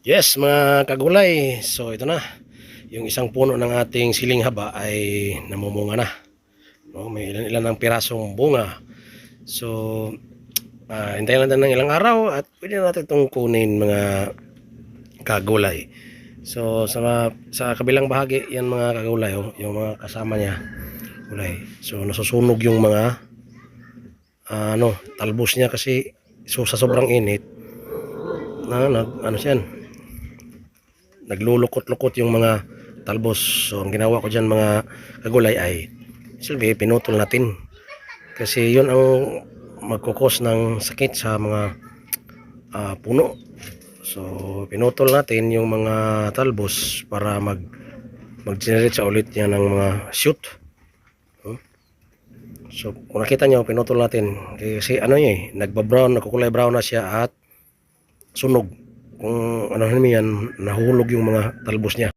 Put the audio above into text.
Yes, mga kagulay. So ito na. Yung isang puno ng ating siling haba ay namumunga na. No, may ilan-ilan ng pirasong bunga. So hintayin natin ng ilang araw at pwede natin itong kunin mga kagulay. So sa kabilang bahagi yan mga kagulay, yung mga kasama niya gulay. So nasusunog yung mga talbos niya kasi sa sobrang init siya, naglulukot-lukot yung mga talbos. So ang ginawa ko dyan mga kagulay ay silbi pinutol natin kasi yun ang magkukos ng sakit sa mga puno. So pinutol natin yung mga talbos para mag-generate sa ulit yan ng mga shoot. So kung nakita nyo, pinutol natin kasi nagbabrown, nagkukulay brown na siya at sunog. Kung ano yan, nahulog yung mga talbos niya.